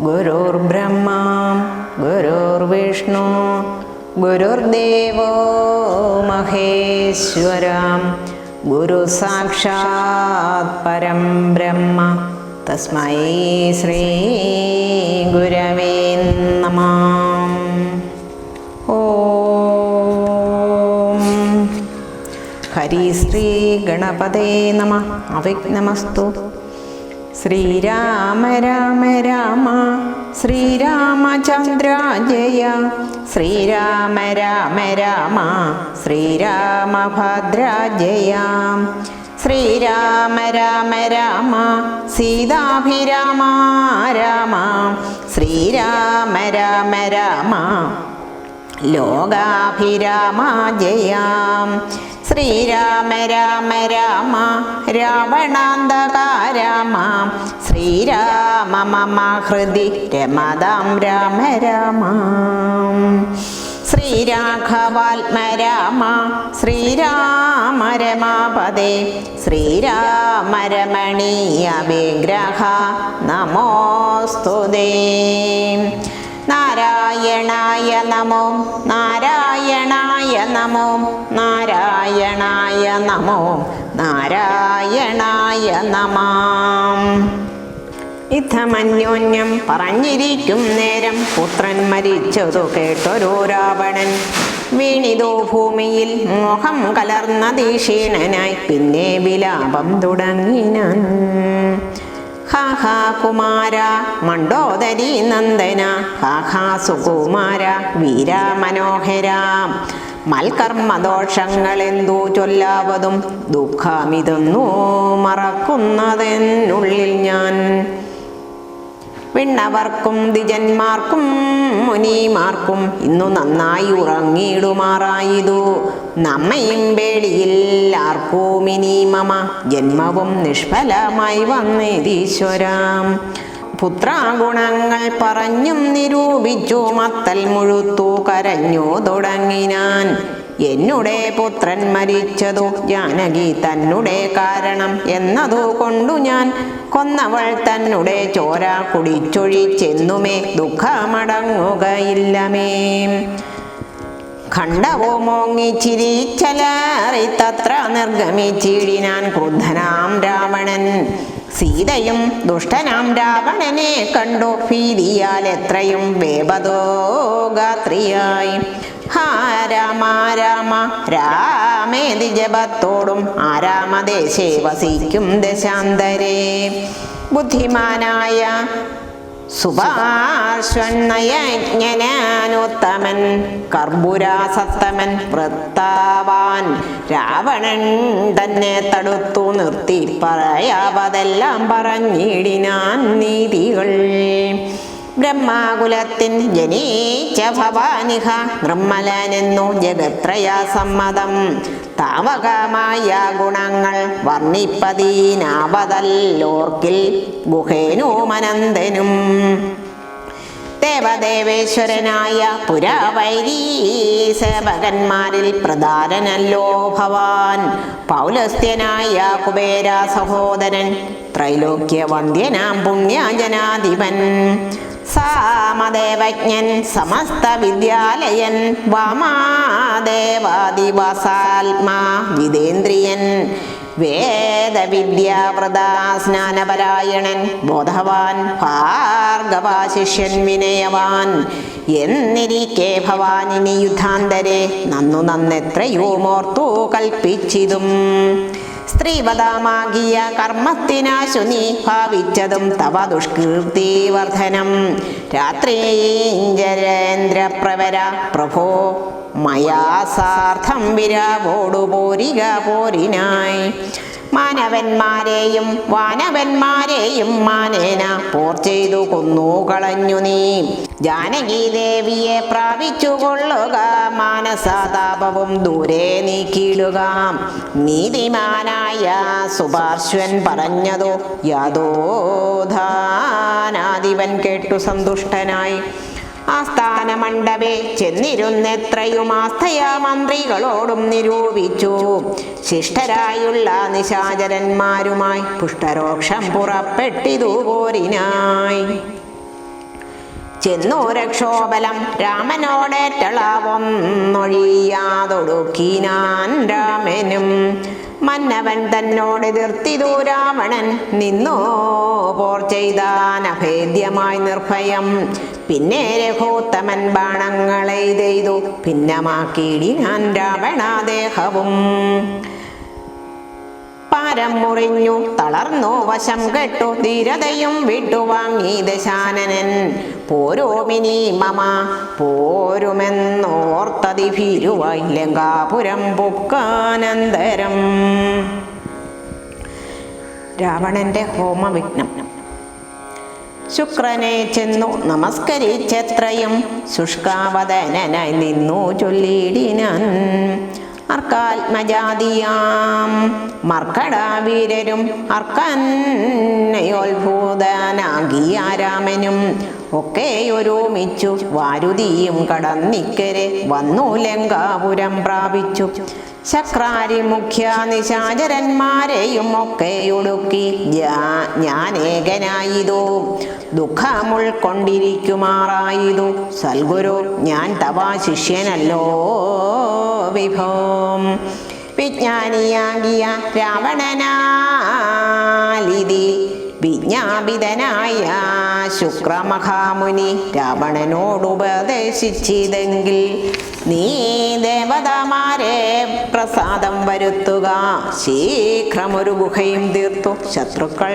ഗുരുർബ്രഹ്മാ ഗുരുർവിഷ്ണു ഗുരുർദേവോ മഹേശ്വരാ ഗുരു സാക്ഷാത് പരം ബ്രഹ്മ തസ്മൈ ശ്രീ ഗുരവേ നമഃ. ഓം ഹരിശ്രീ ഗണപതേ നമഃ. അവിഘ്നമസ്തു. ശ്രീരാമ രാമ രാമ ശ്രീരാമചന്ദ്ര ജയ ശ്രീരാമ രാമ രാമ ശ്രീരാമഭദ്ര ജയ ശ്രീരാമ രാമ രാമ സീതാഭിരാമ രാമ ശ്രീരാമ രാമ രാമ ലോകാഭിരാമ ജയ ശ്രീരാമ രാമ രാമ രാവണാന്തക രാമ ശ്രീരാമ മമ ഹൃദി രമതാം രാമ രാമ ശ്രീരാഘവാത്മ രാമ ശ്രീരാമ രമാപദേ ശ്രീരാമ രമണീയ വിഗ്രഹ നമോസ്തുതേ. നാരായണായ നമോ നാരായണായ നമോ നാരായണായ നമോ നാരായണായ നമഃ. ഇത്തമന്യോന്യം പറഞ്ഞിരിക്കും നേരം പുത്രൻ മരിച്ചതു കേട്ടൊരു രാവണൻ വീണിതോ ഭൂമിയിൽ മോഹം കലർന്ന ക്ഷീണനായി പിന്നെ വിലാപം തുടങ്ങിനാൻ. ഹാ ഹാ കുമാര മണ്ഡോദരി നന്ദന ഹാ ഹാ സുകുമാര വീര മനോഹര മൽക്കർമ്മദോഷങ്ങളെന്തു ചൊല്ലാവതും ദുഃഖമിതൊന്നു മറക്കുന്നതെന്നുള്ളിൽ ഞാൻ. വിണ്ണവർക്കും ദ്വിജന്മാർക്കും മുനിമാർക്കും ഇന്നു നന്നായി ഉറങ്ങിയിടുമാറായിതു. നമ്മയും വേളിയിൽ ആർക്കുമിനി മമ ജന്മവും നിഷ്ഫലമായി വന്നേതീശ്വരാം. പുത്രാഗുണങ്ങൾ പറഞ്ഞും നിരൂപിച്ചു മത്തൽ മുഴുത്തു കരഞ്ഞു തുടങ്ങിനാൻ. എന്നുടെ പുത്രൻ മരിച്ചതു ജാനകി തന്നെ കാരണം എന്നതു കൊണ്ടു ഞാൻ കൊന്നവൾ തന്നെ ചോര കുടിച്ചൊഴിച്ചെന്നുമേ ദുഃഖമടങ്ങുകയില്ലമേ. ഖണ്ഡവോ മോങ്ങിച്ചിരിച്ചലറിത്തത്ര നിർഗമിച്ചിടിനാൻ ക്രുദ്ധനാം രാവണൻ. സീതയും ദുഷ്ടനാം രാവണനെ കണ്ടു ഭീതിയാൽ എത്രയും വേപതോ ഗാത്രിയായി. ഹാ രാമ രാമ രാമേതി ജപത്തോടും ആരാമദേശേ വസിക്കും ദശാന്തരേ. ബുദ്ധിമാനായ സുഭാഷ്വന്നയജ്ഞനാനുത്തമൻ കർബുരാസത്തമൻ വൃത്താവാൻ രാവണൻ തന്നെ തടുത്തു നിർത്തി പറയാവതെല്ലാം പറഞ്ഞിടിനാൻ നീതികൾ. ബ്രഹ്മാകുലത്തിൻ ജനീച്ച ഭവാനിഹ നിർമ്മലനെന്നു ജഗത്രയാസമ്മതം. താവകമായ ഗുണങ്ങൾ വർണ്ണിപ്പതീനാവതല്ലോർക്കിൽ ഗുഹേനുമനന്തനും. ദേവദേവേശ്വരനായ പുരാവൈരീ സേവകന്മാരിൽ പ്രധാനനല്ലോ ഭവാൻ. പൗലസ്ത്യനായ കുബേര സഹോദരൻ ത്രൈലോക്യവന്ദ്യനാം പുണ്യജനാധിപൻ. സാമദേവജ്ഞൻ സമസ്ത വിദ്യാലയൻ വാമാദേവാദിവാസാത്മാ വിദേന്ദ്രിയൻ. വേദവിദ്യാവൃതാ സ്നാനപരായണൻ ബോധവാൻ ഭാർഗവാശിഷ്യൻ വിനയവാൻ. എന്നിരിക്കെ ഭവാനിനി യുദ്ധാന്തരെ നന്നു നന്നെത്രയോ മോർത്തു കൽപ്പിച്ചിതും. സ്ത്രീവദാമാകിയ കർമ്മത്തിനാശു നീ ഭാവിച്ചതും തവ ദുഷ്കീർത്തിവർദ്ധനം. രാത്രീഞ്ചരേന്ദ്രപ്രവര പ്രഭോ മയാ സാർത്ഥം വിരാവോടു പോരിക പോരിനായി. മാനവന്മാരെയും വാനവന്മാരെയും മാനേന പോർ ചെയ്തു കൊന്നു കളഞ്ഞു നീ. ജാനകി ദേവിയെ പ്രാപിച്ചു കൊള്ളുക മാനസാതാപവും ദൂരെ നീക്കിയിടുക. നീതിമാനായ സുപാർശ്വൻ പറഞ്ഞതോ യാതോധാനാധിപൻ കേട്ടു സന്തുഷ്ടനായി. ആസ്ഥാന മണ്ഡപേ ചെന്നിരുന്നെത്രയും ആസ്ഥയാ മന്ത്രികളോടും നിരൂപിച്ചു. ശിഷ്ടരായുള്ള നിശാചരന്മാരുമായി പുഷ്ടരോക്ഷം പുറപ്പെട്ടിതു പോരിനായി. ചെന്നു രക്ഷോബലം രാമനോടേറ്റളവൊന്നൊഴിയാതൊടുക്കിനാൻ. രാമനും മന്നവൻ തന്നോടെതിർത്തിതു രാവണൻ നിന്നോ പോർ ചെയ്താൻ അഭേദ്യമായി നിർഭയം. പിന്നെ രഘോത്തമൻ ബാണങ്ങളെയ്തെയ്തു ഭിന്നമാക്കിയിടിനാൻ രാവണാദേഹവും. പാരം മുറിഞ്ഞു തളർന്നു വശം കെട്ടു ധീരതയും വിട്ടുവാങ്ങി ദശാനനൻ. പോരോമിനി മമ പോരുമെന്നോർത്തതി ഭീരുവായി ലങ്കാപുരം പുക്കാനന്തരം. രാവണന്റെ ഹോമവിഘ്നം. ശുക്രനെ ചെന്നു നമസ്കരിച്ചെത്രയും ശുഷ്കാവദനായി നിന്നു ചൊല്ലിടിനാൻ. അർക്കാത്മജാതിയാം മർക്കടാവീരരും അർക്കന്നയോത്ഭൂതനാകിയ രാമനും ഒക്കെയൊരുമിച്ചു വാരുതിയും കടന്നിക്കരെ വന്നു ലങ്കാപുരം പ്രാപിച്ചു. ശക്രാരി മുഖ്യ നിശാചരന്മാരെയും ഒക്കെയൊടുക്കി ഞാനേകനായിതു ദുഃഖമുൾക്കൊണ്ടിരിക്കുമാറായിതു. സൽഗുരു ഞാൻ തവ ശിഷ്യനല്ലോ വിഭോം. വിജ്ഞാനിയാകിയ രാവണനാലിതി വിജ്ഞാപിതനായ ശുക്രമഹാമുനി രാവണനോടുപദേശിച്ചിതെങ്കിൽ നീ ദേവതാമാരെ പ്രസാദം വരുത്തുക. ശീഘ്രമൊരു ഗുഹയും തീർത്തു ശത്രുക്കൾ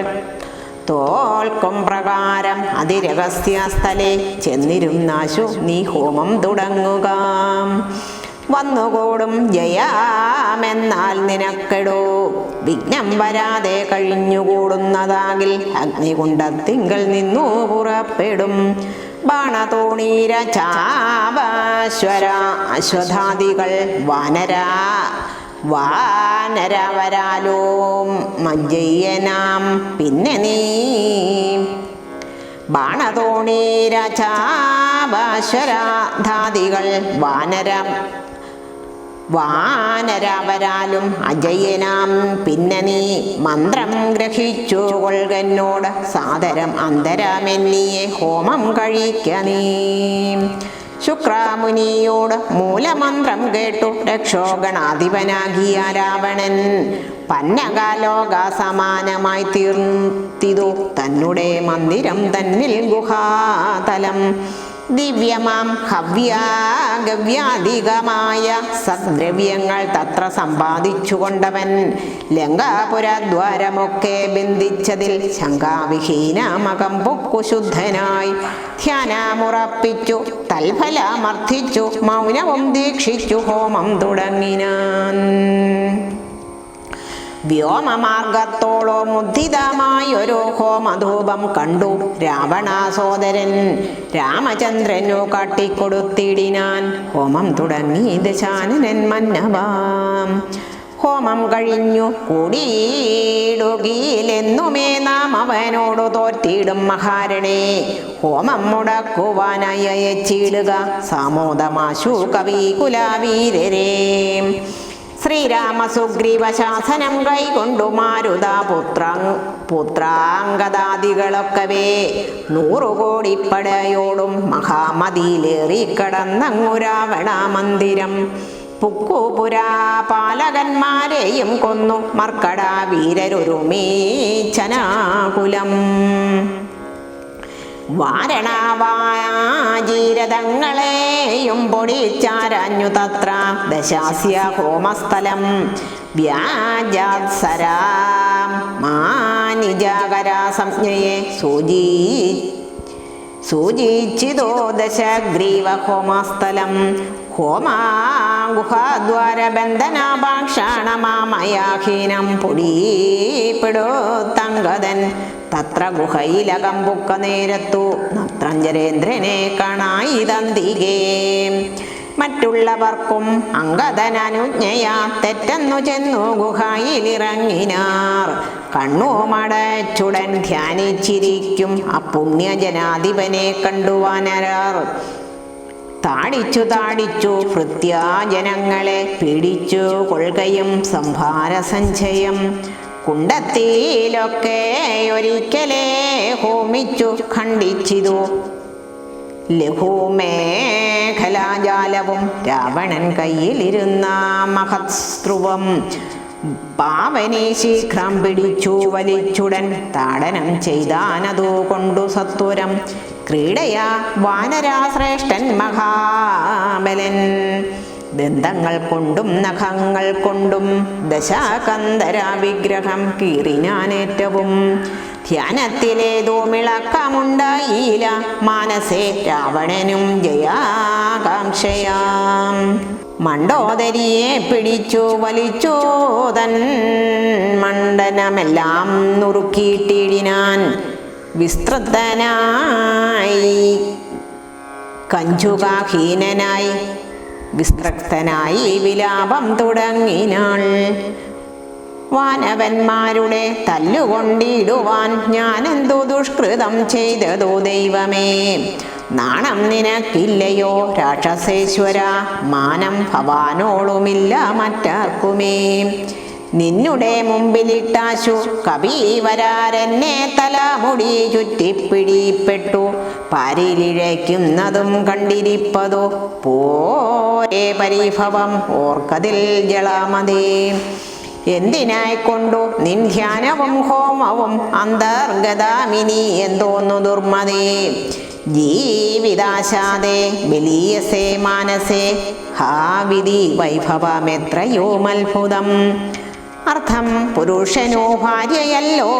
തോൽക്കും പ്രകാരം അതിരഹസ്യ സ്ഥലേ ചെന്നിരുന്നാശു നീ ഹോമം തുടങ്ങുക. വന്നുകൂടും ജയാമെന്നാൽ നിനക്കെടോ വിഘ്നം വരാതെ കഴിഞ്ഞുകൂടുന്നതാകിൽ അഗ്നികുണ്ഡത്തിങ്കൽ നിന്നു പുറപ്പെടും. ബാണതോണീര ചാവശ്വര അശ്വധാദികൾ വാനരവരാലോ മജ്ജയ്യനാം. പിന്നെ നീ ബാണതോണീര ചാവശ്വരാധാദികൾ വാനരവരാലും അജയനാം. പിന്നെ നീ മന്ത്രം ഗ്രഹിച്ചു കൊൾകന്നോട് സാദരം അന്തരമെന്നിയെ ഹോമം കഴിക്ക നീ. ശുക്രാമുനിയോട് മൂലമന്ത്രം കേട്ടു രക്ഷോഗണാധിപനാകിയ രാവണൻ പന്നകാലോക സമാനമായി തീർത്തിതു തന്നെ മന്ദിരം തന്നിൽ ഗുഹാതലം. ദിവ്യമാം ഹവ്യാഗവ്യാധികമായ സദ്ദ്രവ്യങ്ങൾ തത്ര സമ്പാദിച്ചു കൊണ്ടവൻ ലങ്കാപുരദ്വാരമൊക്കെ ബന്ധിച്ചതിൽ ശങ്കാവിഹീനമകം പൊക്കു ശുദ്ധനായി ധ്യാനമുറപ്പിച്ചു തൽഫലമർത്ഥിച്ചു മൗനവും ദീക്ഷിച്ചു ഹോമം തുടങ്ങിനാൻ. വ്യോമമാർഗത്തോളം ഉദ്ധിതമായൊരു ഹോമധൂപം കണ്ടു രാവണാസോദരൻ രാമചന്ദ്രനു കാട്ടിക്കൊടുത്തിടിനാൻ. ഹോമം തുടങ്ങി ദശാനനൻ മന്നവാം. ഹോമം കഴിഞ്ഞു കൂടിയിടുകയിലെന്നുമേ നാം അവനോടു തോറ്റിടും മഹാരണേ. ഹോമം മുടക്കുവാനായി അയച്ചിടുക സാമോദമാശു കവി കുലവീരരേ. ശ്രീരാമസുഗ്രീവ ശാസനം കൈകൊണ്ടു മാരുത പുത്രാംഗദാദികളൊക്കവേ 100 കോടിപ്പടയോടും മഹാമതിയിലേറി കടന്നങ്ങു രാവണ മന്ദിരം പുക്കുപുരാ പാലകന്മാരെയും കൊന്നു മർക്കട വീരരൊരുമീച്ചനാകുലം. വാരണാവാജീരഥങ്ങളെയും പൊടിച്ചാരഞ്ഞു തത്ര ദശാസ്യ ഹോമസ്ഥലം. വ്യാജാത്സരാം മാനിജാകരാ സംജ്ഞയെ സൂചിച്ചിതോ ദശഗ്രീവ ഹോമസ്ഥലം. ഹോമാഗുഹാദ്വാരബന്ധനാഭാക്ഷാണമാമയാഹീനം പൊടിപ്പെടുത്തങ്കദൻ തത്ര ഗുഹയിലകം പുക്ക നേരത്തു നത്രഞ്ജരേന്ദ്രനെ കാണായി തന്തികേ. മറ്റുള്ളവർക്കും അങ്കദനനുജ്ഞയാ തെറ്റെന്നു ചെന്നു ഗുഹയിലിറങ്ങിനാർ. കണ്ണുമടച്ചുടൻ ധ്യാനിച്ചിരിക്കും അപുണ്യജനാധിപനെ കണ്ടു വാനരർ. താടിച്ചു ഭൃത്യാജനങ്ങളെ പീഡിച്ചു കൊള്ളുകയും സംഭാരസഞ്ചയം കുണ്ടത്തിലൊക്കെ ഒരിക്കലേ ഹോമിച്ചു ഖണ്ഡിച്ചിതു ലഘുമേഖലാജാലവും രാവണൻ കയ്യിലിരുന്ന മഹത്സ്ത്രുവം പാവനെ ശീഘ്രം പിടിച്ചു വലിച്ചുടൻ താടനം ചെയ്താനതു കൊണ്ടു സത്വരം ക്രീഡയാ വാനരാശ്രേഷ്ഠൻ മഹാബലൻ ദന്തങ്ങൾ കൊണ്ടും നഖങ്ങൾ കൊണ്ടും ദശാകന്ധര വിഗ്രഹം കീറിനാനേറ്റവും ധ്യാനത്തിലേതോ മിളക്കമുണ്ടായില്ല മാനസേ രാവണനും ജയാകാംക്ഷയാം മണ്ഡോദരിയെ പിടിച്ചു വലിച്ചു തൻ മണ്ഡനമെല്ലാം നുറുക്കിയിട്ടിടിനാൻ വിസ്തൃതനായി കഞ്ചുകാഹീനനായി വിസ്തൃക്തനായി വിലാപം തുടങ്ങിനാൾ വാനവന്മാരുടെ തല്ലുകൊണ്ടിടുവാൻ ഞാനെന്തു ദുഷ്കൃതം ചെയ്തതോ ദൈവമേ നാണം നിനക്കില്ലയോ രാക്ഷസേശ്വര മാനം ഭവാനോളുമില്ല മറ്റാർക്കുമേ നിന്നുടെ മുമ്പിലിട്ടാശു കവീവരാരെന്നെ തലമുടി ചുറ്റിപ്പിടിപ്പെട്ടു പാരിലിഴയ്ക്കുന്നതും കണ്ടിരിപ്പതോ പോരേ പരിഭവം ഓർക്കതിൽ ജളമതേ എന്തിനായിക്കൊണ്ടു നിൻ ധ്യാനവും ഹോമവും അന്തർഗതാമിനി എന്തോന്നു ദുർമതേ ജീവിതാശാദേ ബലീയസേ മാനസേ ഹാ വിധി വൈഭവമെത്രയോ അത്ഭുതം അർത്ഥം പുരുഷനോ ഭാര്യയല്ലോ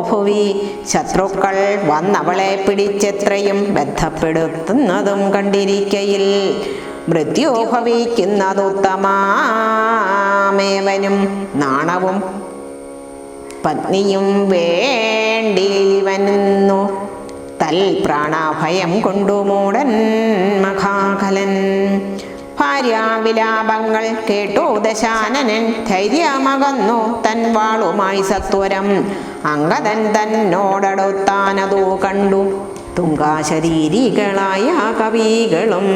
ഭുവി ശത്രുക്കൾ വന്നവളെ പിടിച്ചെത്രയും ബന്ധപ്പെടുത്തുന്നതും കണ്ടിരിക്കയിൽ മൃത്യു ഭവിക്കുന്നതുത്തമാമേവനും നാണവും പത്നിയും വേണ്ടിവന്നു തൽ പ്രാണഭയം കൊണ്ടു മൂടൻ മഹാകലൻ ഭാര്യാവിലാപങ്ങൾ കേട്ടു ദശാനനൻ ധൈര്യമകന്നു തൻ വാളുമായി സത്വരം അംഗദൻ തന്നോടടുത്താനതു കണ്ടു തുങ്കാശരീരികളായ കവികളും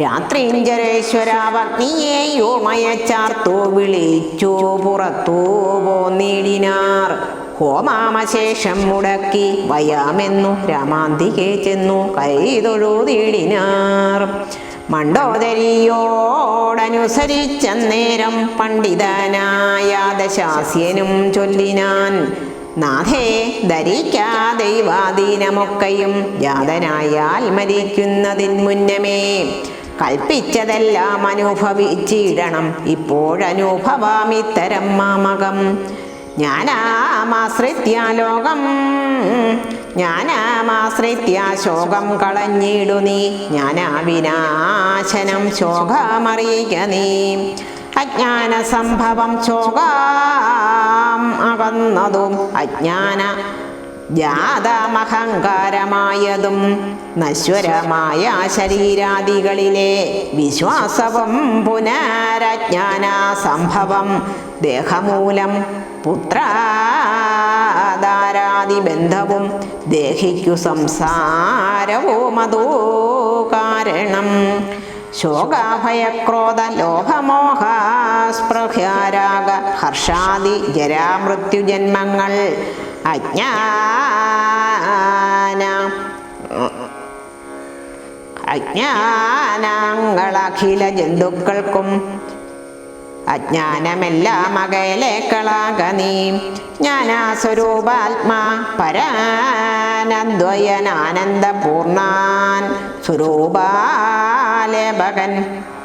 രാത്രിഞ്ചരേശ്വരാവഗ്നിയെയോ മയച്ചാർത്തു വിളിച്ചു പുറത്തു പോന്നിടിനാർ ഹോമാമശേഷം മുടക്കി വയാമെന്നു രാമാന്തികെ ചെന്നു കൈതൊഴുതിടിനാർ മണ്ഡോദരിയോടനുസരിച്ചന്നേരം പണ്ഡിതനായ ദശാസ്യനും ചൊല്ലിനാൻ നാഥേ ധരിക്കാ ദൈവാധീനമൊക്കെയും ജാതനായാൽ മരിക്കുന്നതിൻ മുന്നമേ കൽപ്പിച്ചതെല്ലാം അനുഭവിച്ചിടണം ഇപ്പോഴനുഭവാമിത്തരം മാമകം ജ്ഞാനാമാശ്രിത്യ ശോകം കളഞ്ഞിടു നീ ജ്ഞാനാവിനാശനം ശോകമറിയിക്ക നീ അജ്ഞാന സംഭവം ശോകം അകന്നതും അജ്ഞാന ജാതമഹങ്കാരമായതും നശ്വരമായ ശരീരാദികളിലെ വിശ്വാസവും പുനരജ്ഞാന സംഭവം ദേഹമൂലം പുത്രാദാരാദിബന്ധവും ദേഹിക്കു സംസാരവും അതോ കാരണം ശോകാഭയക്രോധ ലോഭമോഹ സ്പൃഹ്യാരാഗ ഹർഷാദി ജരാമൃത്യുജന്മങ്ങൾ അജ്ഞാനങ്ങളഖില ജന്തുക്കൾക്കും അജ്ഞാനമെല്ലാം അകലേക്കളാക നീ ജ്ഞാനാസ്വരൂപാത്മാ പരാനദ്വയനാനന്ദപൂർണാൻ സ്വരൂപാലേപകൻ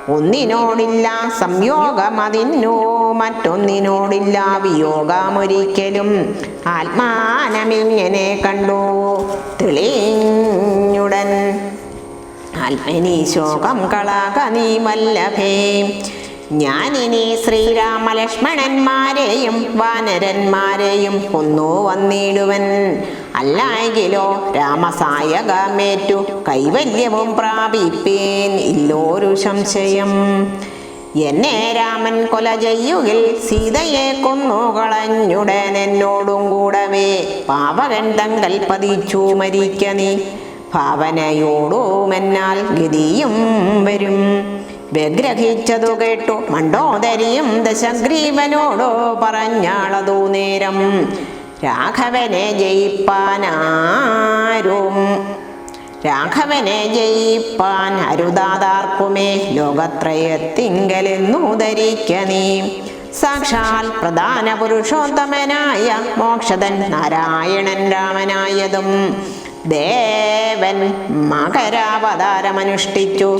ഒന്നിനോടില്ല സംയോഗമതിന്നു മറ്റൊന്നിനോടില്ല വിയോഗമൊരിക്കലും ആത്മാനമിങ്ങനെ കണ്ടു തെളിഞ്ഞുടൻ ആത്മനി ശോകം കളക നീ വല്ലഭേ ഞാനിനി ശ്രീരാമലക്ഷ്മണന്മാരെയും വാനരന്മാരെയും കൊന്നു വന്നിടുവൻ അല്ലായെങ്കിലോ രാമസായകമേറ്റു കൈവല്യവും പ്രാപിപ്പേൻ ഇല്ലോരു സംശയം എന്നെ രാമൻ കൊല ചെയ്യുകിൽ സീതയെ കൊന്നുകളഞ്ഞുടൻ എന്നോടും കൂടവേ പാവകൻ തങ്കൽ പതിച്ചു മരിക്ക നീ ഭാവനയോടുമെന്നാൽ ഗതിയും വരും. വ്യഗ്രഹിച്ചതു കേട്ടു മണ്ഡോദരിയും ദശഗ്രീവനോടോ പറഞ്ഞാളതു നേരം. രാഘവനെ ജയിപ്പാൻ അരുതാതാർക്കുമേ ലോകത്രയത്തിങ്കലെന്നു ധരിക്ക നീ. സാക്ഷാൽ പ്രധാന പുരുഷോത്തമനായ മോക്ഷതൻ നാരായണൻ രാമനായതും ദേവൻ മകരാവതാരമനുഷ്ഠിച്ചു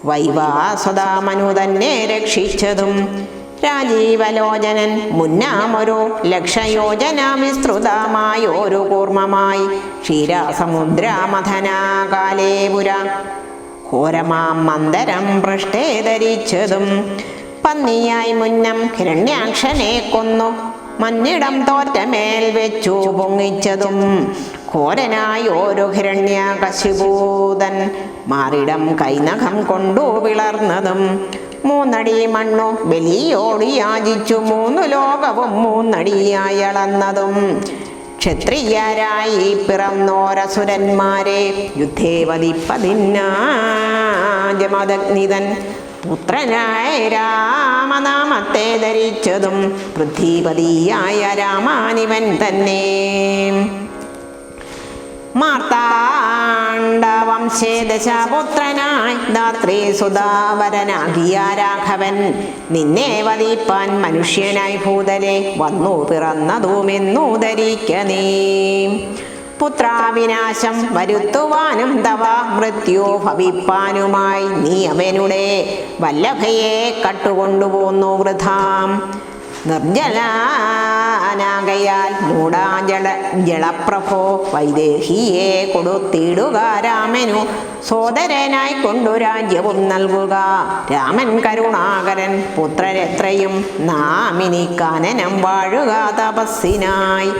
വൈവാസുതാമനു തന്നെ രക്ഷിച്ചതും. രാജീവലോചനൻ മുന്നാമൊരു ലക്ഷയോജന വിസ്തൃതമായൊരു കൂർമ്മമായി ക്ഷീരസമുദ്രമഥനാകാലേ പുര ഘോരമാം മന്ദരം പൃഷ്ഠേ ധരിച്ചതും. പന്നിയായി മുന്നം ഹിരണ്യാക്ഷനെ കൊന്നു മന്നിടം തോറ്റമേൽ വെച്ചു പൊങ്ങിച്ചതും. ഘോരനായോരു ഹിരണ്യകശിപൂതൻ മാറിടം കൈനഖം കൊണ്ടു പിളർന്നതും. 3 അടി മണ്ണു ബലിയോട് യാചിച്ചു 3 ലോകവും 3 അടിയായി അളന്നതും. ക്ഷത്രിയരായി പിറന്നോരസുരന്മാരെ യുദ്ധേ വധിപ്പതിന്നാജമദഗ്നിതൻ പുത്രനായ രാമനാമത്തെ ധരിച്ചതും പൃഥ്വിപതിയായ രാമാനിവൻ തന്നെ. മാർത്താണ്ഡവംശേ ദശപുത്രനായി ധാത്രീ സുധാവരനാകിയ രാഘവൻ നിന്നെ വധിപ്പാൻ മനുഷ്യനായി ഭൂതലെ വന്നു പിറന്നതുമെന്നു ധരിക്ക നീ. പുത്രാവിനാശം വരുത്തുവാനും തവ മൃത്യു ഭവിപ്പാനുമായി നീ അവനുടെ വല്ലഭയെ കട്ടുകൊണ്ടുപോന്നു വൃഥാം. നിർജ്ജലാനാകയാൽ ജളപ്രഭോ വൈദേഹിയെ കൊടുത്തിടുക രാമനു സോദരനായി കൊണ്ടു രാജ്യവും നൽകുക. രാമൻ കരുണാകരൻ പുത്രരെത്രയും നാമിനി കാനനം വാഴുക തപസ്സിനായി.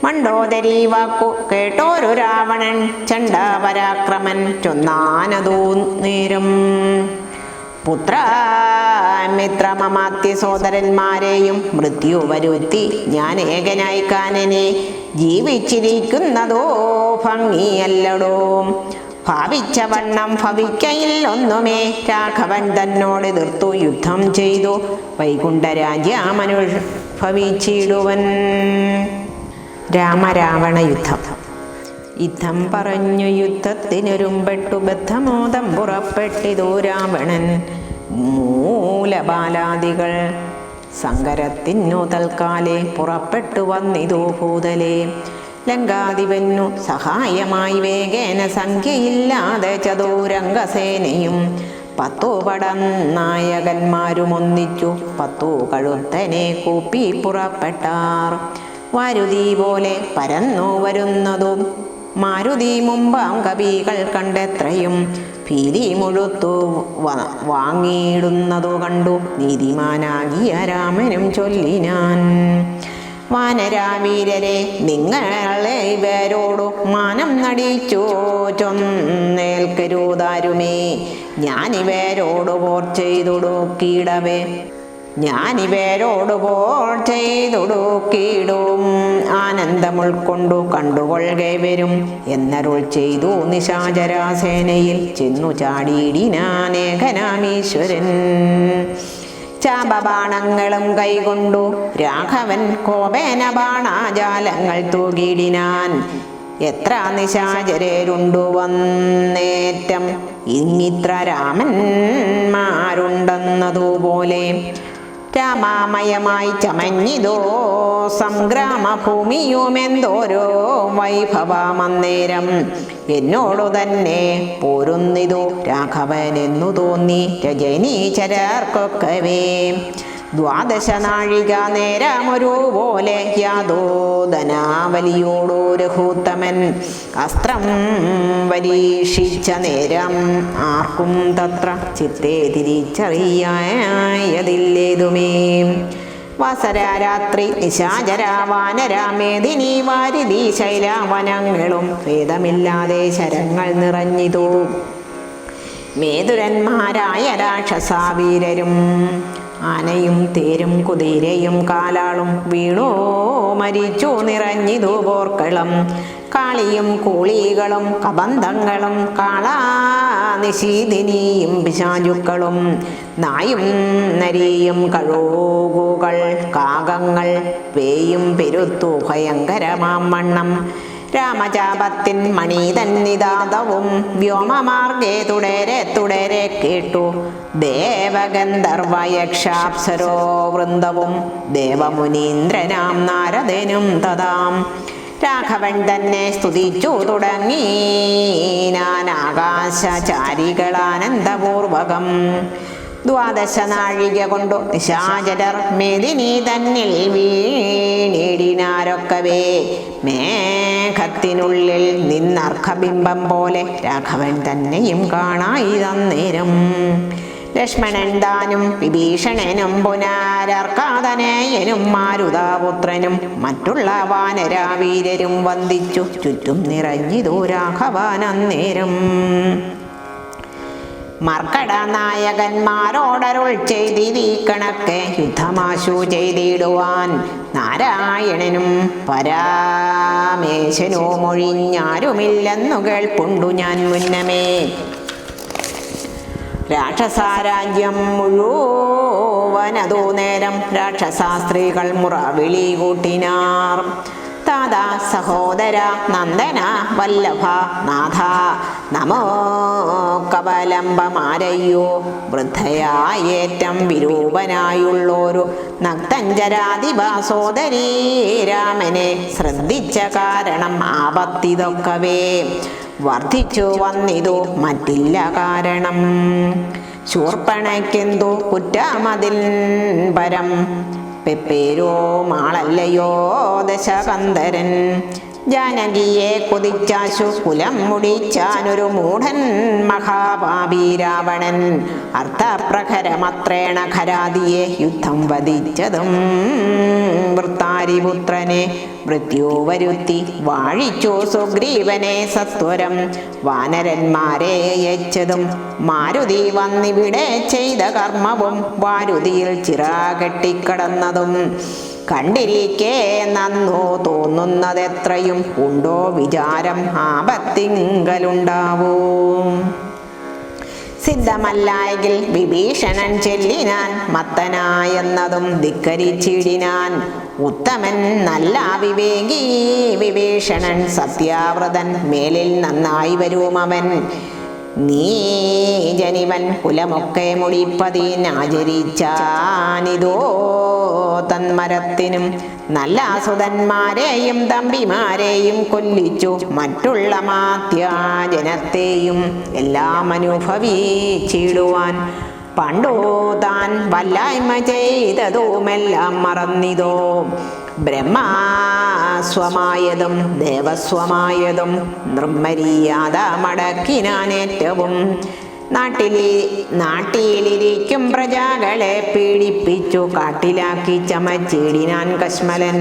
മണ്ഡോദരി വാക്കു കേട്ടോരു രാവണൻ ചണ്ഡപരാക്രമൻ ചൊന്നാനതൂ നേരം. പുത്രമിത്രമമാത്യ സോദരന്മാരെയും മൃത്യു വരുത്തി ഞാൻ ഏകനായി കാനനെ ജീവിച്ചിരിക്കുന്നതോ ഭംഗിയല്ലടോ. ഭാവിച്ച വണ്ണം ഭവിക്കയിൽ ഒന്നുമേ രാഘവൻ തന്നോട് എതിർത്തു യുദ്ധം ചെയ്തു വൈകുണ്ഠരാജ്യമനുഭവിച്ചിടുവൻ. രാമരാവണ യുദ്ധം. യുദ്ധം പറഞ്ഞു യുദ്ധത്തിനൊരുമ്പെട്ടു ബദ്ധമോദം പുറപ്പെട്ടിതു രാവണൻ. മൂലബാലാദികൾ സങ്കരത്തിനു തൽക്കാലെ പുറപ്പെട്ടു വന്നിതു ഭൂതലെ. ലങ്കാധിപന്നു സഹായമായി വേഗേന സംഖ്യയില്ലാതെ ചതുരംഗസേനയും 10 പടനായകന്മാരും ഒന്നിച്ചു 10 കഴുത്തനെ കൂപ്പി പുറപ്പെട്ടാർ. വാരുതി പോലെ പരന്നു വരുന്നതും മാരുതി മുമ്പാം കവികൾ കണ്ടെത്രയും ഭീതി മുഴുത്തു വാങ്ങിയിടുന്നതു കണ്ടു നീതിമാനാകിയ രാമനും ചൊല്ലിനാൻ. വാനരാവീരരെ നിങ്ങളെ ഇവരോടു മാനം നടിച്ചു ചൊന്നേൽക്കരുതാരുമേ. ഞാനിവരോട് പോർ ചെയ്തൊടുക്കിയിടവേ ആനന്ദം ഉൾക്കൊണ്ടു കണ്ടുകൊള്ളുക വരും എന്നരുൾ ചെയ്തു. നിശാചരാസേനയിൽ ചെന്നു ചാടിയിടിനാനേകനാമീശ്വരൻ. ചാപബാണങ്ങളും കൈകൊണ്ടു രാഘവൻ കോപേന ബാണാജാലങ്ങൾ തൂകിയിടിനാൻ. എത്ര നിശാചരരുണ്ടു വന്നേറ്റം ഇങ്ങിത്ര രാമന്മാരുണ്ടെന്നതുപോലെ. രാമാമയമായി ചമഞ്ഞിതോ സംഗ്രാമഭൂമിയുമെന്തോരോ വൈഭവമന്നേരം. എന്നോടു തന്നെ പോരുന്നിതു രാഘവനെന്നു തോന്നി രജനീചരർക്കൊക്കവേ. 12 നാഴിക നേരമൊരു പോലെ യാദോദനാവലിയോടു രഘൂത്തമൻ അസ്ത്രം പരീക്ഷിച്ച നേരം ആർക്കും തത്ര ചിത്തേ തിരിച്ചറിയായതില്ലേതുമേ. വാസരാത്രി നിശാചരാവാനരാമേദിനി വാരിധി ശൈലാവനങ്ങളും ഭേദമില്ലാതെ ശരങ്ങൾ നിറഞ്ഞിതു. മേതുരന്മാരായ രാക്ഷസാവീരരും ആനയും തേരും കുതിരയും കാലാളും വീണോ മരിച്ചു നിറഞ്ഞിതു പോർക്കളം. കാളിയും കൂളികളും കബന്ധങ്ങളും കാളാനിശീദിനിയും പിശാചുക്കളും നായും നരിയും കഴുകുകൾ കാകങ്ങൾ പേയും പെരുത്തു ഭയങ്കരമാം വണ്ണം. രാമചാപത്തിൻ മണീതന്നിതാതവും വ്യോമമാർഗേ തുടരെ കേട്ടു. ദേവഗന്ധർവയക്ഷാപ്സരോ വൃന്ദവും ദേവമുനീന്ദ്രനാം നാരദനും തഥാം. രാഘവൻ തന്നെ സ്തുതിച്ചു തുടങ്ങി നാനാകാശചാരികളാനന്ദപൂർവകം. 12 നാഴിക കൊണ്ടു നിശാചരർ മേദിനി തന്നിൽ വീണിടിനാരൊക്കവേ. മേഘത്തിനുള്ളിൽ നിന്നർഘബിംബം പോലെ രാഘവൻ തന്നെയും കാണായി തന്നേരം. ലക്ഷ്മണൻ താനും വിഭീഷണനും പുനരർക്കാതനേയനും മാരുതാപുത്രനും മറ്റുള്ള വാനരാവീരരും വന്ദിച്ചു ചുറ്റും നിറഞ്ഞിതു രാഘവനന്നേരം. മർക്കട നായകന്മാരോടരുൾ ചെയ്തിരീ കണക്കെ യുദ്ധമാശു ചെയ്തിടുവാൻ. നാരായണനും പരാമേശനോ മൊഴിഞ്ഞാരുമില്ലെന്നു കേൾപ്പുണ്ടു ഞാൻ മുന്നമേ. രാക്ഷസാരാജ്യം മുഴുവനതോ നേരം രാക്ഷസാസ്ത്രീകൾ മുറവിളി കൂട്ടിനാർ. താതാ സഹോദര നന്ദന വല്ലഭ നാഥ നമോ കവലംബമാരയ്യോ. വൃദ്ധയായേറ്റം വിരൂപനായുള്ളൊരു നക്തഞ്ചരാധിപ സോദരീ രാമനെ ശ്രദ്ധിച്ച കാരണം ആപത്തിതൊക്കവേ. വർദ്ധിച്ചു വന്നിതു മറ്റില്ല കാരണം. ശൂർപ്പണയ്ക്കെന്തു കുറ്റമതിൽ പരം പെപ്പേരോ മാളല്ലയോ ദശകന്ധരൻ. ജാനകിയെ കൊതിച്ചാശു കുലം മുടിച്ചാനൊരു മൂഢൻ മഹാപാപി രാവണൻ. അർത്ഥപ്രഖരമത്രേണ ഖരാദിയെ യുദ്ധം വധിച്ചതും വൃത്താരിപുത്രനെ മൃത്യു വരുത്തി വാഴിച്ചു സുഗ്രീവനെ സത്വരം. വാനരന്മാരെ യച്ചതും മാരുതി വന്നിവിടെ ചെയ്ത കർമ്മവും വാരുതിയിൽ ചിറകെട്ടിക്കടന്നതും കണ്ടിരിക്കെ നന്നു തോന്നുന്നതെത്രയും ഉണ്ടോ വിചാരം ആപത്തിങ്കലുണ്ടാവും. സിദ്ധമല്ലായെങ്കിൽ വിഭീഷണൻ ചെല്ലിനാൻ മത്തനായെന്നതും ധിക്കരിച്ചിടിനാൻ. ഉത്തമൻ നല്ല വിവേകി വിഭീഷണൻ സത്യാവ്രതൻ മേലിൽ നന്നായി വരുമവൻ. നീ ജനിവൻ കുലമൊക്കെ മുടിപ്പതിനാചരിച്ചാനിതോ തന്മരത്തിനും. നല്ല സുതന്മാരെയും തമ്പിമാരെയും കൊല്ലിച്ചു മറ്റുള്ള മാത്യാജനത്തെയും എല്ലാം അനുഭവിച്ചിടുവാൻ. പണ്ടോ താൻ വല്ലായ്മ ചെയ്തതുമെല്ലാം മറന്നിതോ. ബ്രഹ്മാസ്വമായതും ദേവസ്വമായതും നിർമ്മര്യാദ മടക്കിനാനേറ്റവും. നാട്ടിലിരിക്കും പ്രജകളെ പീഡിപ്പിച്ചു കാട്ടിലാക്കി ചമച്ചിടിനാൻ കശ്മലൻ.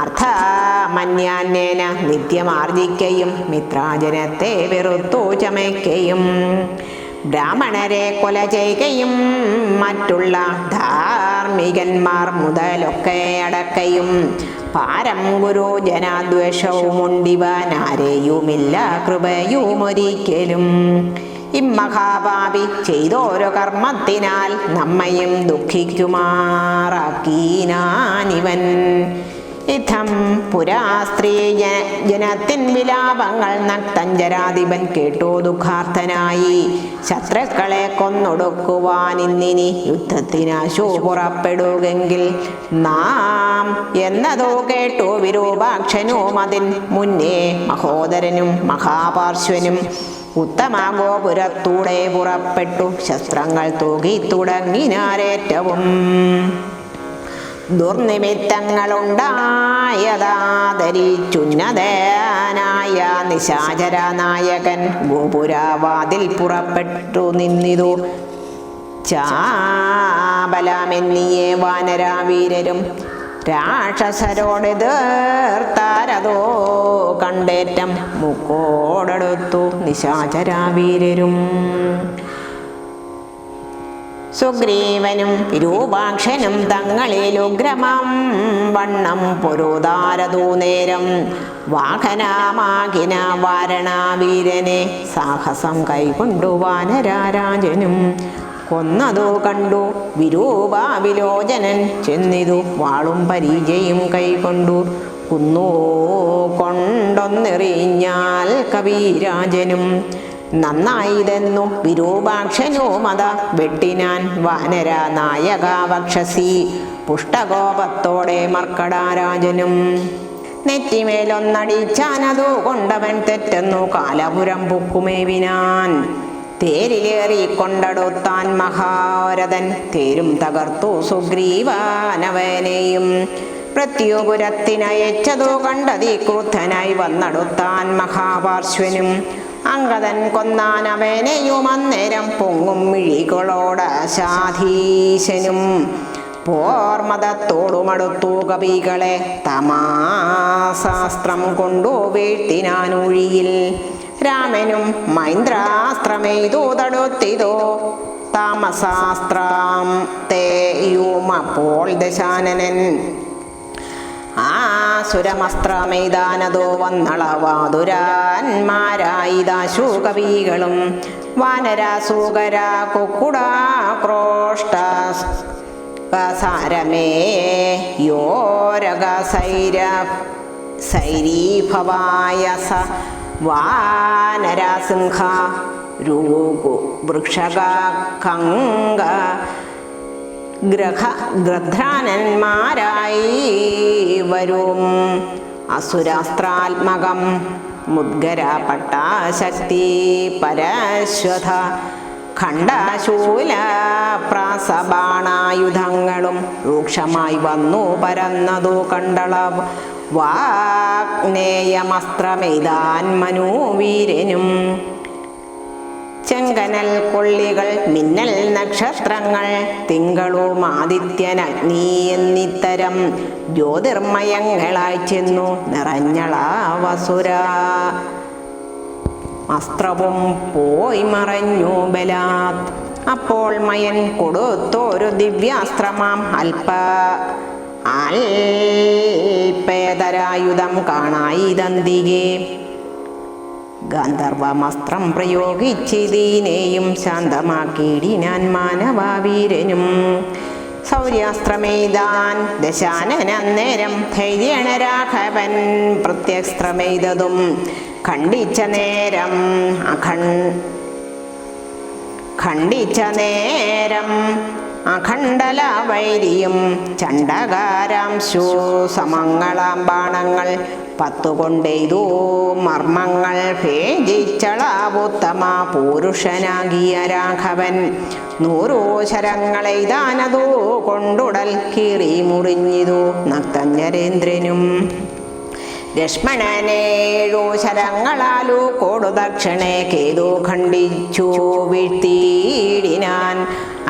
അർത്ഥമന്യാന്നേന നിത്യമാർജിക്കയും മിത്രാജനത്തെ വെറുത്തു ചമയ്ക്കയും. ബ്രാഹ്മണരെ കൊല ചെയ്യുകയും മറ്റുള്ള ധാർമ്മികന്മാർ മുതലൊക്കെ അടക്കയും. പാരം ഗുരുജനാദ്വേഷവും ഉണ്ടിവനാരെയുമില്ല കൃപയുമൊരിക്കലും. ഇമ്മഹാപാപി ചെയ്തോരോ കർമ്മത്തിനാൽ നമ്മയും ദുഃഖിക്കുമാറാക്കീനാനിവൻ. ഇത്തം പുരാ സ്ത്രീ ജനത്തിൻ വിലാപങ്ങൾ നക്തഞ്ചരാധിപൻ കേട്ടു ദുഃഖാർത്ഥനായി. ശത്രുക്കളെ കൊന്നൊടുക്കുവാനിന്നിനി യുദ്ധത്തിനാശു പുറപ്പെടുകെങ്കിൽ നാം എന്നതോ കേട്ടു വിരൂപാക്ഷനും. അതിൻ മുന്നേ മഹോദരനും മഹാപാർശ്വനും ഉത്തമഗോപുരത്തൂടെ പുറപ്പെട്ടു ശസ്ത്രങ്ങൾ തൂകി തുടങ്ങിനാരേറ്റവും. ദുർനിമിത്തങ്ങളുണ്ടായതാദരിച്ചുന്നതനായ നിശാചര നായകൻ ഗോപുരവാതിൽ പുറപ്പെട്ടു നിന്നിതു. ചാബലമെന്നിയെ വാനരാവീരരും രാക്ഷസരോടെതിർത്താരതോ കണ്ടേറ്റം മുക്കോടെടുത്തു നിശാചരാവീരരും. സുഗ്രീവനും വിരൂപാക്ഷനും തങ്ങളിൽ ഉഗ്രമം വണ്ണം പൊരുതാരതൂ നേരം വാഹനമാകിന വാരണാവീരനെ സാഹസം കൈകൊണ്ടു വാനരാരാജനും കൊന്നതു കണ്ടു വിരൂപാവിലോചനൻ ചെന്നിതു വാളും പരിചയും കൈകൊണ്ടു കുന്നു കൊണ്ടൊന്നെറിഞ്ഞാൽ കവിരാജനും നന്നായിതെന്നു വിരൂപാക്ഷനുമത വെട്ടിനാൻ വാനര നായക വക്ഷസി പുഷ്ടകോപത്തോടെ മർക്കടാരാജനും നെറ്റിമേലൊന്നടിച്ചാനതു കൊണ്ടവൻ തെറ്റെന്നു കാലപുരം പൊക്കുമേവിനാൻ തേരിലേറി കൊണ്ടടുത്താൻ മഹാരഥൻ തേരും തകർത്തു സുഗ്രീവാനവനെയും പ്രത്യുപുരത്തിനയച്ചതു കണ്ടതി ക്രുദ്ധനായി വന്നടുത്താൻ മഹാപാർശ്വനും അങ്കദൻ കൊന്നാനവനെയും അന്നേരം പൊങ്ങും മിഴികളോട് ശാധീശനും പോർമതത്തോടുമടുത്തു കവികളെ തമാശാസ്ത്രം കൊണ്ടു വീഴ്ത്തിനാനൊഴിയിൽ രാമനും മൈന്ദ്രാസ്ത്രമെയ്തു തടുത്തിതോ താമസാസ്ത്രം തേയുമപ്പോൾ ദശാനനൻ ആസുരമസ്ത്രമെയ്താനതോ വന്നളവാതുരാന്മാരായിദാശു കവികളും വാനരാസൂകര കുക്കുടാ ക്രോഷ്ട സാരമേ യോരക സൈരീഭവായസ വാനരാസിംഹ രൂകു വൃക്ഷക കങ്ക ഗ്രധ്രാനന്മാരായി വരും അസുരാസ്ത്രാത്മകം മുദ്ഗര പട്ടാശക്തി പരശ്വത ഖണ്ഡശൂല പ്രാസബാണായുധങ്ങളും രൂക്ഷമായി വന്നു പരന്നതു കണ്ടള വാഗ്നേയമസ്ത്രമെയ്താൻ മനൂവീരനും ചെങ്കനൽ കൊള്ളികൾ മിന്നൽ നക്ഷത്രങ്ങൾ തിങ്കളും ആദിത്യനഗ്നി എന്നിത്തരം ജ്യോതിർമയങ്ങളായി ചെന്നു നിറഞ്ഞള വസുര അസ്ത്രവും പോയി മറഞ്ഞു ബലാത് അപ്പോൾ മയൻ കൊടുത്തോരു ദിവ്യാസ്ത്രമാം അൽപേതരായുധം കാണായിതന്തികെ ഗാന്ധർവമസ്ത്രം പ്രയോഗിച്ചിതീനെയും ശാന്തമാക്കിയിടിനാൻ മാനവാവീരനും സൗര്യാസ്ത്രമെയ്താൻ ദശാനനന്നേരം ധൈര്യേണ രാഘവൻ പ്രത്യസ്ത്രമെയ്തതും ഖണ്ഡിച്ച നേരം അഖണ്ഡല വൈരിയും ചണ്ഡകാരാംശു സമങ്ങളാം ബാണങ്ങൾ 10 കൊണ്ടെയ്തു മർമ്മങ്ങൾ ഭേജിച്ചളാവുത്തമ പുരുഷനാകിയ രാഘവൻ 100 ശരങ്ങളെയ്താനതു കൊണ്ടുടൽ കീറി മുറിഞ്ഞിതു നക്തഞ്ജരേന്ദ്രനും ലക്ഷ്മണനേഴു ശരങ്ങളാലു കൊടുദക്ഷണേ കേതു ഖണ്ഡിച്ചു വീഴ്ത്തിയിടിനാൻ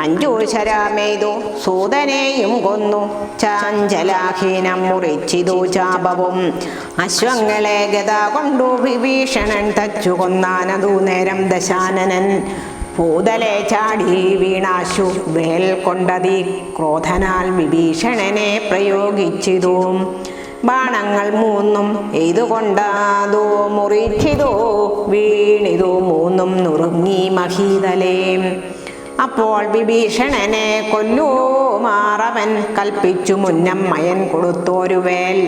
5 ശരമെയ്തു സൂതനെയും കൊന്നു ചാഞ്ചലാഹീനം മുറിച്ചിതു ചാപവും അശ്വങ്ങളെ ഗദ കൊണ്ടു വിഭീഷണൻ തച്ചു കൊന്നാനതു നേരം ദശാനനൻ ഭൂതലെ ചാടി വീണാശു വേൽ കൊണ്ടതി ക്രോധനാൽ വിഭീഷണനെ പ്രയോഗിച്ചിതു ബാണങ്ങൾ 3 എയ്തുകൊണ്ടതോ മുറിച്ചിതോ വീണിതു 3 നുറുങ്ങി മഹീതലേ അപ്പോൾ വിഭീഷണനെ കൊല്ലുമാറവൻ കൽപ്പിച്ചു മുന്നം മയൻ കൊടുത്തോരു വേൽ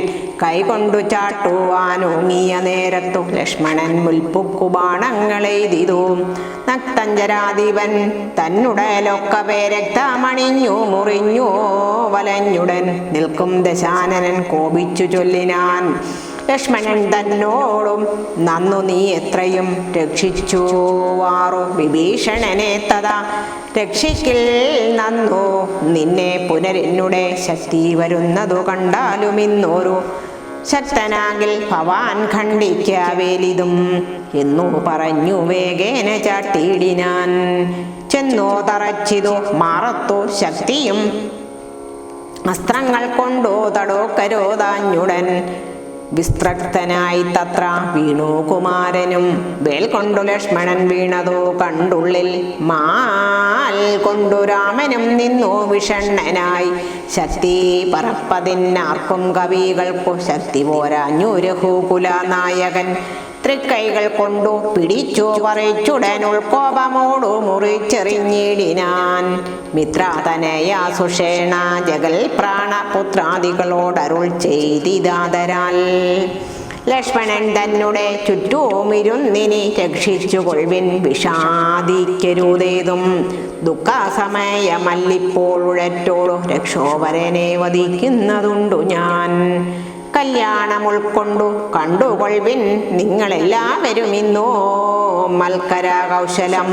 കൈകൊണ്ടു ചാട്ടുവാനോങ്ങിയ നേരത്തു ലക്ഷ്മണൻ മുൽപ്പുക്കു ബാണങ്ങളെയ്തിതു നക്തഞ്ജരാധിപൻ തന്നുടലൊക്കവേ രക്തമണിഞ്ഞു മുറിഞ്ഞു വലഞ്ഞുടൻ നിൽക്കും ദശാനനൻ കോപിച്ചു ചൊല്ലിനാൻ ലക്ഷ്മണൻ തന്നോടും നന്നു നീ എത്രയും രക്ഷിച്ചു വാറു വിഭീഷണനെ തഥാ രക്ഷിക്കിൽ നന്നു നിന്നെ പുനരെന്നുടെ ശക്തി വരുന്നതു കണ്ടാലും ഇന്നൊരു ശക്തനാകിൽ ഭവാൻ ഖണ്ഡിക്കാവേലിതും എന്നു പറഞ്ഞു വേഗേന ചാട്ടിയിടിനാൻ ചെന്നു തറച്ചിതു മാറത്തു ശക്തിയും അസ്ത്രങ്ങൾ കൊണ്ടു തടോക്കരോതാഞ്ഞുടൻ വിസ്ത്രക്തനായി തത്ര വീണു കുമാരനും. വേൽ കൊണ്ടു ലക്ഷ്മണൻ വീണതോ കണ്ടുള്ളിൽ, മാൽ കൊണ്ടു രാമനും നിന്നു വിഷണ്ണനായി. ശക്തി പറപ്പതിനാർക്കും കവികൾക്കു ശക്തി പോരാഞ്ഞു രഘുകുല നായകൻ. തൃക്കൈകൾ കൊണ്ടു പിടിച്ചു പറിച്ചുടൻ ഉൾക്കോപമോടു മുറിച്ചെറിഞ്ഞിടിനാൻ. മിത്രാതനയ സുഷേണ ജഗൽ പ്രാണപുത്രാദികളോടരുൾ ചെയ്തിതാതരാൽ, ലക്ഷ്മണൻ തന്നെ ചുറ്റുമിരുന്നിനി രക്ഷിച്ചുകൊള്ളിൻ, വിഷാദിക്കരുതേതും ദുഃഖസമയമല്ലിപ്പോൾ ഉഴറ്റോളു രക്ഷോവരനെ വധിക്കുന്നതുണ്ടു ഞാൻ. കല്യാണം ഉൾക്കൊണ്ടു കണ്ടുകൊള്ളിൻ നിങ്ങളെല്ലാവരും ഇന്നോ മൽക്കര കൗശലം.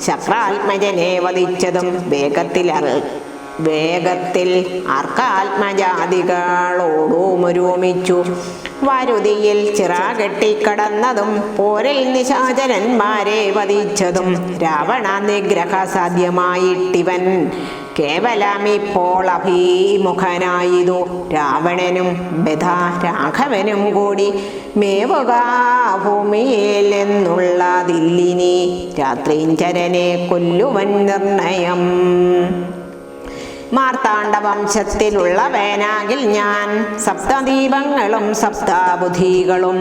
ശക്രാത്മജനെ വധിച്ചതും വേഗത്തിൽ അർക്കാത്മജാതികളോടുമൊരുമിച്ചു. വാരുതിയിൽ ചിറകെട്ടിക്കടന്നതും പോരിൽ നിശാചരന്മാരെ വധിച്ചതും രാവണ നിഗ്രഹ സാധ്യമായിട്ടിവൻ കേവലമിപ്പോൾ അഭിമുഖനായിതു. രാവണനും ബധ രാഘവനും കൂടി മേവുക ഭൂമിയിൽ എന്നുള്ളതില്ലിനി, രാത്രീഞ്ചരനെ കൊല്ലുവൻ നിർണയം. മാർത്താണ്ഡ വംശത്തിലുള്ളവനാകിൽ ഞാൻ, സപ്തദീപങ്ങളും സപ്തബുദ്ധികളും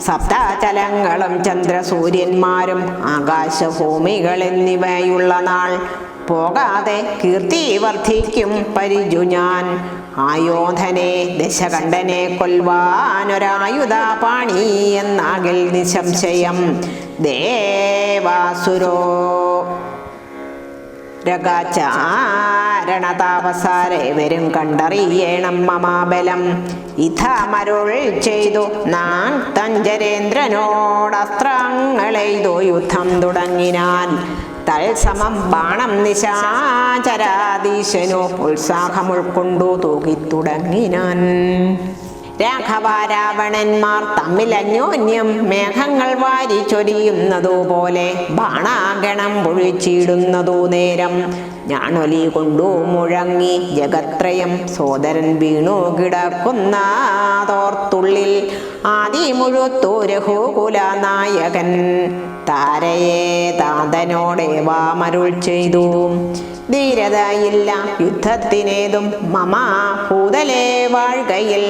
സപ്തചലങ്ങളും ചന്ദ്രസൂര്യന്മാരും ആകാശഭൂമികൾ എന്നിവയുള്ള നാൾ പോകാതെ കീർത്തി വർദ്ധിക്കും പരിജു ഞാൻ. ആയോധനെ ദശകണ്ഠനെ കൊൽവാനൊരായുധ പാണി എന്നാകിൽ നിസംശയം. ദേവാസുരോ രഗാചാരണതാപസാരേവരും കണ്ടറിയണം മമാബലം. ഇഥമരുൾ ചെയ്തു നാൻ തഞ്ചരേന്ദ്രനോടസ്ത്രങ്ങളെയ്തു യുദ്ധം തുടങ്ങിനാൻ. തത്സമം ബാണം നിശാചരാധീശനു ഉത്സാഹം ഉൾക്കൊണ്ടു തൂകിത്തുടങ്ങിനാൻ. രാഘവ രാവണന്മാർ തമ്മിൽ അന്യോന്യം മേഘങ്ങൾ വാരി ചൊരിയുന്നതുപോലെ ബാണാഗണം പൊഴിച്ചിടുന്നതു നേരം ഞാണൊലി കൊണ്ടു മുഴങ്ങി ജഗത്രയം. സോദരൻ വീണു കിടക്കുന്നതോർത്തുള്ളിൽ ആദിമുഴുത്തു രഘുകുല നായകൻ. താരയെ താതനോടേവാമരുൾ ചെയ്തു, ധീരതയില്ല യുദ്ധത്തിനേതും മമ ഭൂതലേ വാഴ്കയിൽ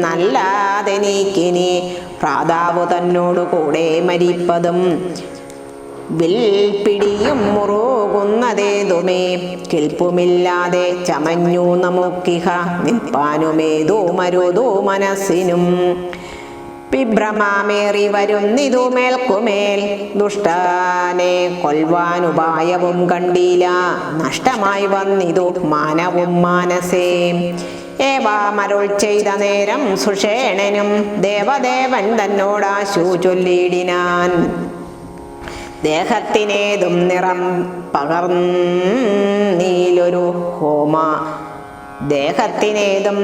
നല്ലതെനിക്കിനി ഭ്രാതാവു തന്നോടു കൂടെ മരിപ്പതും. വിൽപിടിയും മുറുകുന്നതേതുമേ കേൾപ്പുമില്ലാതെ ചമഞ്ഞു നമുക്കിഹ നിൽപ്പാനുമേതോ മരുതോ മനസ്സിനും. വിഭ്രമമേറി വരുന്നിതു മേൽക്കുമേൽ ദുഷ്ടനെ കൊൽവാനുപായവും കണ്ടില്ല. നഷ്ടമായി വന്നിതു മാനവും മാനസേ. ഏവാമരുൾ ചെയ്ത നേരം സുഷേണനും ദേവദേവൻ തന്നോടാശു ചൊല്ലിടിനാൻ. ദേഹത്തിനേതും നിറം പകർന്നീലൊരു ഹോമ ദേഹത്തിനേതും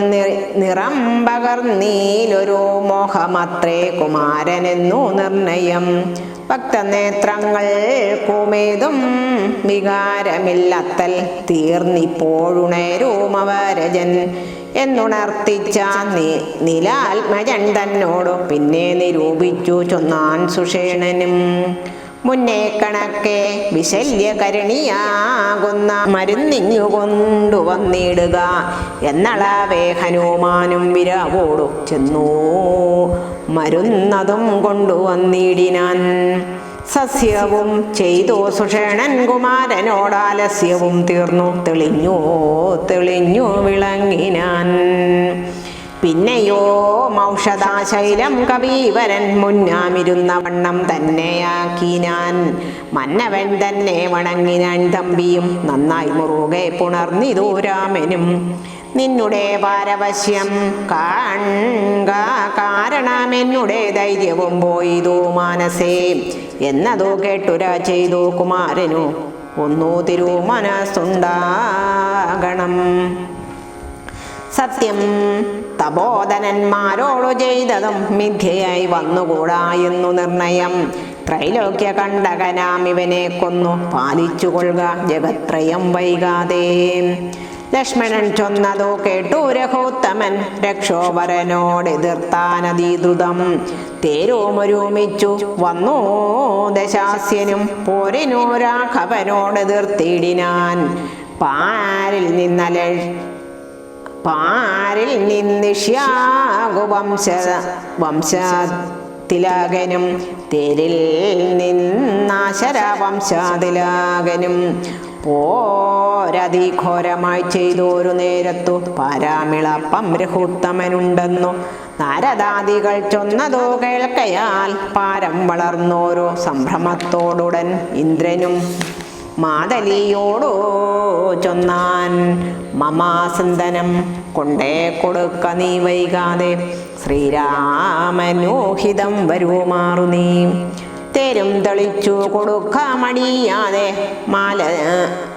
നിറം പകർന്നീലൊരു മോഹമത്രേ കുമാരനെന്നു നിർണയം. ഭക്തനേത്രങ്ങൾക്കുമേതും വികാരമില്ലത്തൽ തീർന്നിപ്പോഴുണരുമവരജൻ എന്നുണർത്തിച്ച നിലാത്മജൻ തന്നോടു പിന്നെ നിരൂപിച്ചു ചൊന്നാൻ സുഷേണനും. മുന്നേ കണക്കെ വിശല്യകരണിയാകുന്ന മരുന്നിഞ്ഞു കൊണ്ടുവന്നിടുക എന്നളവേ ഹനുമാനും വിരവോടു ചെന്നു മരുന്നതും കൊണ്ടുവന്നിടിനാൻ. സസ്യവും ചെയ്തു സുഷേണൻ കുമാരനോടാലസ്യവും തീർന്നു തെളിഞ്ഞു വിളങ്ങിനാൻ. പിന്നെയോ മൗഷധാശൈലം കവീവരൻ മുന്നാമിരുന്ന വണ്ണം തന്നെയാക്കിനാൻ. മന്നവൻ തന്നെ വണങ്ങിനാൻ തമ്പിയും നന്നായി മുറുകെ പുണർന്നിതു രാമനും. നിന്നുടെ പാരവശ്യം കാൺക കാരണമെന്നുടെ ധൈര്യവും പോയിതു മാനസേ എന്നതു കേട്ടുരാ ചെയ്തു കുമാരനു ഒന്നു തിരുമനസ്സുണ്ടാകണം. സത്യം തപോധനന്മാരോടു ചെയ്തതും മിഥ്യയായി വന്നുകൂടാ എന്നു നിർണയം. ത്രൈലോക്യ കണ്ടകനാം ഇവനെ കൊന്നു പാലിച്ചുകൊള്ളുക ജഗത്രയം വൈകാതെ. ലക്ഷ്മണൻ ചൊന്നതു കേട്ടു രഘോത്തമൻ രക്ഷോവരനോടെതിർത്താനതീദ്രുതം. തേരുമൊരുമിച്ചു വന്നു ദശാസ്യനും പോരിനു രാഘവനോടെതിർത്തിടിനാൻ. പാരിൽ നിന്നിഷ്യാകു വംശത്തിലകനും തേരിൽ നിന്നാശരവംശാതിലകനും പോരതിഘോരമായി ചെയ്തൊരു നേരത്തു പാരാമിളപ്പം രഘുത്തമനുണ്ടെന്നു നാരദാദികൾ ചൊന്നതോ കേൾക്കയാൽ പാരം വളർന്നോരോ സംഭ്രമത്തോടുടൻ ഇന്ദ്രനും മാതലിയോടോ ചൊന്നാൻ. മമാസന്തനം കൊണ്ടേ കൊടുക്ക നീ വൈകാതെ, ശ്രീരാമനോഹിതം വരുമാറു നീ. തേരും തെളിച്ചു കൊടുക്ക മടിയാതെ,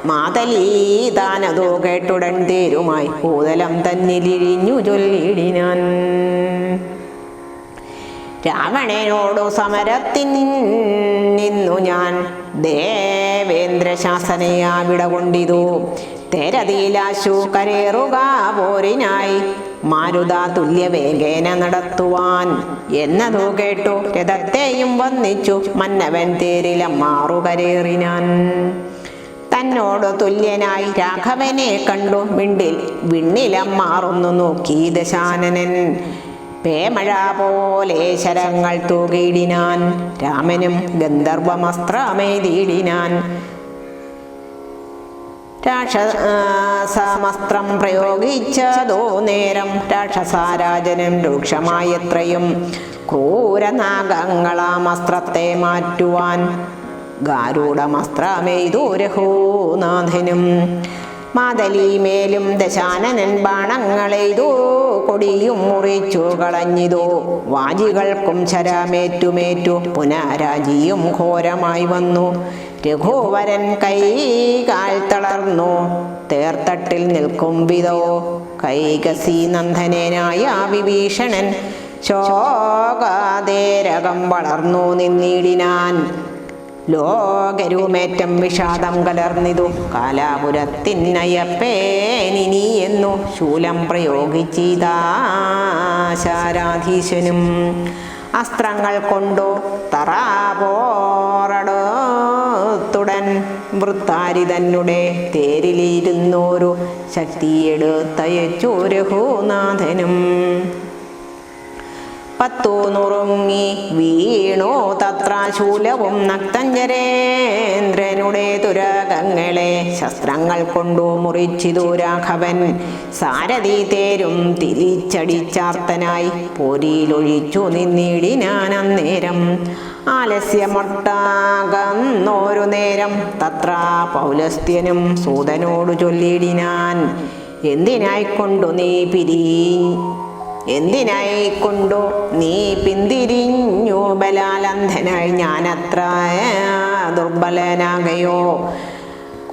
മാതലീ താനതോ കേട്ടുടൻ തേരുമായി ഭൂതലം തന്നിലിഴിഞ്ഞു ചൊല്ലിടിനാൻ. രാവണനോടു സമരത്തിൻ നിന്നു ഞാൻ ദേവേന്ദ്രശാസനയാ വിടകൊണ്ടിതു. തേരതിയിലാശു കരേറുക പോരിനായി മാരുത തുല്യവേഗേന നടത്തുവാൻ എന്നതു കേട്ടു രഥത്തെയും വന്നിച്ചു മന്നവൻ തേരിലമ്മാറു കരേറിനാൻ. തന്നോടു തുല്യനായി രാഘവനെ കണ്ടു വിണ്ണിലമ്മാറുന്നു നോക്കി ദശാനനൻ. പേമഴ പോലെ ശരങ്ങൾ തൂകിടിനാൻ. രാമനും ഗന്ധർവമസ്ത്രമേതിടിനാൻ. രാക്ഷസമസ്ത്രം പ്രയോഗിച്ചതോ നേരം രാക്ഷസാരാജനും രൂക്ഷമായത്രയും. ക്രൂരനാഗങ്ങളാമസ്ത്രത്തെ മാറ്റുവാൻ ഗാരുഡമസ്ത്രമെയ്തു രഘുനാഥനും. മാതലീമേലും ദശാനനൻ ബാണങ്ങളെയ്തു കൊടിയും മുറിച്ചു കളഞ്ഞിതോ. വാജികൾക്കും ശരമേറ്റുമേറ്റു പുനരാജിയും ഘോരമായി വന്നു. രഘുവരൻ കൈകാൽ തളർന്നു തേർത്തട്ടിൽ നിൽക്കും വിധോ. കൈകസി നന്ദനായ വിഭീഷണൻ ശോകാദേരകം വളർന്നു നിന്നിടിനാൻ. ലോകരുമേറ്റം വിഷാദം കലർന്നിതു. കാലാപുരത്തിനയപ്പേനിനി എന്നു ശൂലം പ്രയോഗിച്ചിതാശാരാധീശനും. അസ്ത്രങ്ങൾ കൊണ്ടു തറാപോറടുത്തുടൻ വൃത്താരി തന്നെ തേരിലിരുന്നോരു ശക്തിയെടുത്തയച്ചു രഘുനാഥനും. പത്തു നുറുങ്ങി വീണു തത്ര ശൂലവും നക്തഞ്ജരേന്ദ്രനുടെ തുരകങ്ങളെ ശസ്ത്രങ്ങൾ കൊണ്ടു മുറിച്ചിതു രാഘവൻ. സാരഥി തേരും തിരിച്ചടിച്ചാർത്തനായി പോരിയിലൊഴിച്ചു നിന്നിടിനാൻ അന്നേരം. ആലസ്യമൊട്ടാകുന്നോരു നേരം തത്ര പൗലസ്ത്യനും സൂതനോടു ചൊല്ലിടിനാൻ. എന്തിനായിക്കൊണ്ടു നീ പിന്തിരിഞ്ഞു ബലാലന്ധനായി ഞാനത്ര ദുർബലനാകയോ.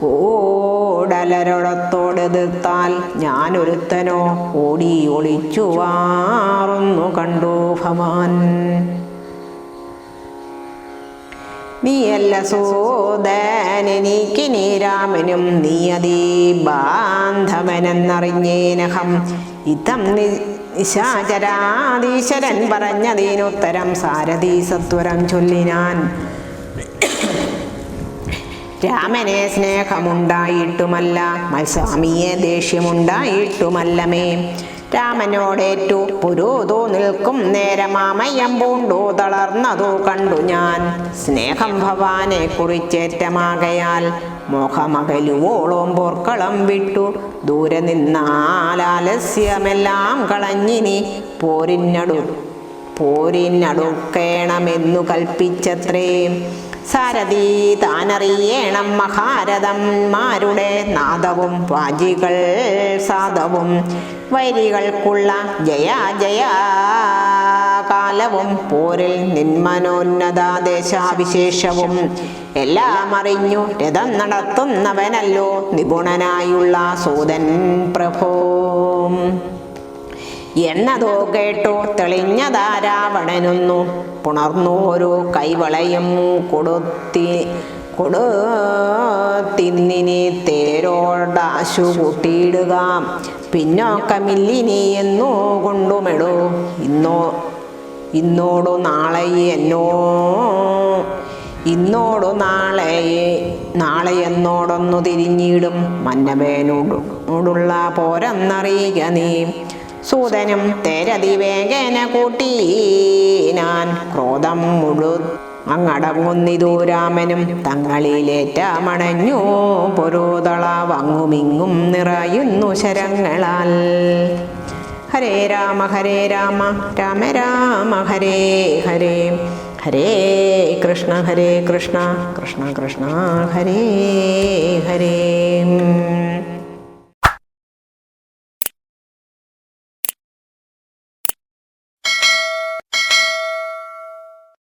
കൂടലരോടത്തോട് എതിർത്താൽ ഞാനൊരുത്തനോ ഓടി ഒളിച്ചു വാറുന്നു കണ്ടു ഭവാൻ. നീയല്ല സൂതനെനിക്കിനി രാമനും നീയതീ ബാന്ധവനെന്നറിഞ്ഞേനഹം. ഇത്തം നിശാചരാധീശ്വരൻ പറഞ്ഞതിനുത്തരം സാരഥി സത്വരം ചൊല്ലിനാൻ. രാമനെ സ്നേഹമുണ്ടായിട്ടുമല്ല, മത്സ്വാമിയെ ദേഷ്യമുണ്ടായിട്ടുമല്ലമേ. രാമനോടേറ്റു പുരോതോ നിൽക്കും നേരമാമയം പൂണ്ടു തളർന്നതു കണ്ടു ഞാൻ. സ്നേഹം ഭവാനെ കുറിച്ചേറ്റമാകയാൽ മോഹമകലുവോളം പോർക്കളം വിട്ടു. ദൂരെ നിന്നാലാലസ്യമെല്ലാം കളഞ്ഞിനി പോരിനടുക്കേണമെന്നു കൽപ്പിച്ചത്രേ. സാരഥി താനറിയേണം മഹാരഥന്മാരുടെ നാദവും വാജികൾ സാധവും. വൈരികൾക്കുള്ള ജയാകാലവും പോരിൽ നിന്മനോന്നതാദേശാവിശേഷവും എല്ലാം അറിഞ്ഞു രഥം നടത്തുന്നവനല്ലോ നിപുണനായുള്ള സൂതൻ പ്രഭോ. എന്നതോ കേട്ടു തെളിഞ്ഞതാ രാവണനൊന്നു പുണർന്നു ഒരു കൈവളയും കൊടുത്തിന്നിനി തേരോടാശു കൂട്ടിയിടുക പിന്നോക്കമില്ലിനി എന്നോ കൊണ്ടുമെടു ഇന്നോടു നാളെ നാളെ എന്നോടൊന്നു തിരിഞ്ഞിടും മന്നവേനോടുള്ള പോരെന്നറിയുക നീ. സൂതനും തേരതിവേഗേന കൂട്ടി ഞാൻ ക്രോധം അങ്ങടങ്ങുന്നിതു രാമനും തങ്ങളിലേറ്റമണഞ്ഞു പൊരുതള വങ്ങുമിങ്ങും നിറയുന്നു ശരങ്ങളാൽ. ഹരേ രാമ രാമ രാമ ഹരേ ഹരേ ഹരേ കൃഷ്ണ കൃഷ്ണ കൃഷ്ണ ഹരേ ഹരേ.